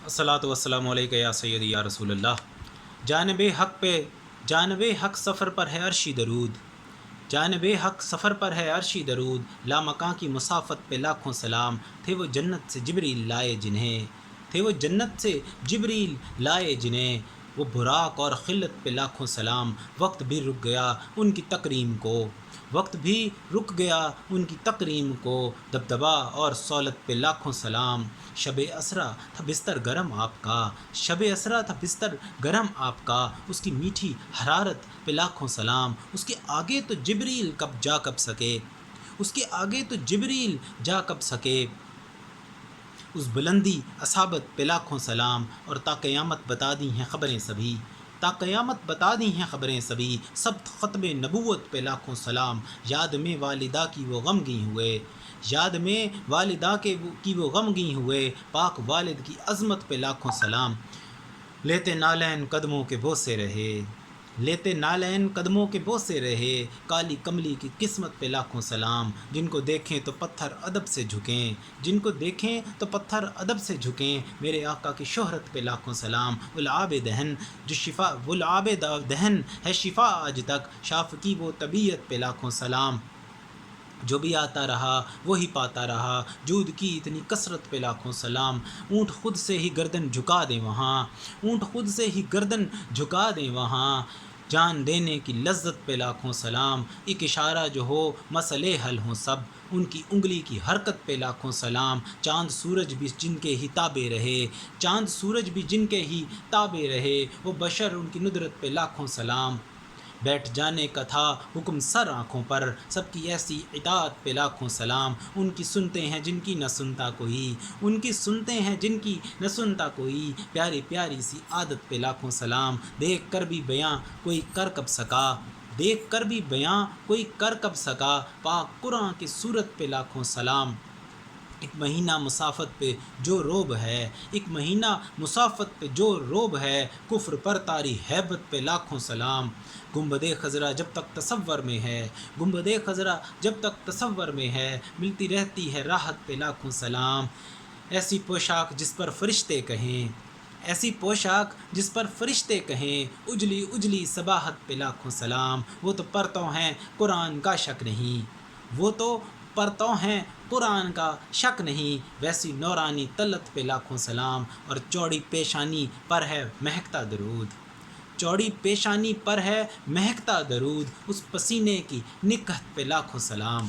अस्सलातु वस्सलामु अलैका या सय्यदी या रसूल अल्लाह। जानब हक सफ़र पर है अर्शी दरूद, जानब हक सफ़र पर है अर्शी दरूद, लामकां की मुसाफ़त पे लाखों सलाम। थे वो जन्नत से जिब्रील लाए जिन्हें, थे वो जन्नत से जिब्रील लाए जिन्हें, वो बुराक और खिल्लत पे लाखों सलाम। वक्त भी रुक गया उनकी तकरीम को, वक्त भी रुक गया उनकी तकरीम को, दबदबा और सौलत पे लाखों सलाम। शब असरा था बिस्तर गरम आपका, शब असरा था बिस्तर गरम आपका, उसकी मीठी हरारत पे लाखों सलाम। उसके आगे तो जिब्रील कब जा कब सके, उसके आगे तो जिब्रील जा कब सके। उस बुलंदी असाबत पे लाखों सलाम। और ता क़यामत बता दी हैं ख़बरें सभी, ता क़यामत बता दी हैं ख़बरें सभी, सब ख़त्म नबूवत पे लाखों सलाम। याद में वालिदा की वो गमगीन हुए, याद में वालिदा की वो गमगीन हुए, पाक वालिद की अज़मत पे लाखों सलाम। लेते नालैन कदमों के बोसे रहे, लेते नालैन कदमों के बोसे रहे, काली कमली की किस्मत पे लाखों सलाम। जिनको देखें तो पत्थर अदब से झुकें, जिनको देखें तो पत्थर अदब से झुकें, मेरे आका की शोहरत पे लाखों सलाम। गुलाब दहन जो शिफा, गुलाब दहन है शिफा आज तक, शाफ की वो तबीयत पे लाखों सलाम। जो भी आता रहा वही पाता रहा, जूद की इतनी कसरत पे लाखों सलाम। ऊँट खुद से ही गर्दन झुका दें वहाँ, ऊँट खुद से ही गर्दन झुका दें वहाँ, जान देने की लज्जत पे लाखों सलाम। एक इशारा जो हो मसले हल हों सब, उनकी उंगली की हरकत पे लाखों सलाम। चाँद सूरज भी जिनके ही ताबे रहे, चाँद सूरज भी जिनके ही ताबे रहे, वो बशर उनकी नुदरत पे लाखों सलाम। बैठ जाने का था हुक्म सर आँखों पर, सबकी ऐसी इताअत पे लाखों सलाम। उनकी सुनते हैं जिनकी न सुनता कोई, उनकी सुनते हैं जिनकी न सुनता कोई, प्यारी प्यारी सी आदत पे लाखों सलाम। देख कर भी बयां कोई कर कब सका, देख कर भी बयां कोई कर कब सका, पाक कुरान की सूरत पे लाखों सलाम। एक महीना मुसाफत पे जो रोब है, एक महीना मुसाफत पे जो रोब है, कुफ्र पर तारी हैबत पे लाखों सलाम। गुंबदे खजरा जब तक तसव्वर में है, गुंबदे खजरा जब तक तसव्वर में है, मिलती रहती है राहत पे लाखों सलाम। ऐसी पोशाक जिस पर फरिश्ते कहें, ऐसी पोशाक जिस पर फरिश्ते कहें, उजली उजली सबाहत पे लाखों सलाम। वो तो परतों हैं कुरान का शक नहीं, वो तो परतों हैं कुरान का शक नहीं, वैसी नौरानी तलत पे लाखों सलाम। और चौड़ी पेशानी पर है महकता दरूद, चौड़ी पेशानी पर है महकता दरूद, उस पसीने की निकहत पे लाखों सलाम।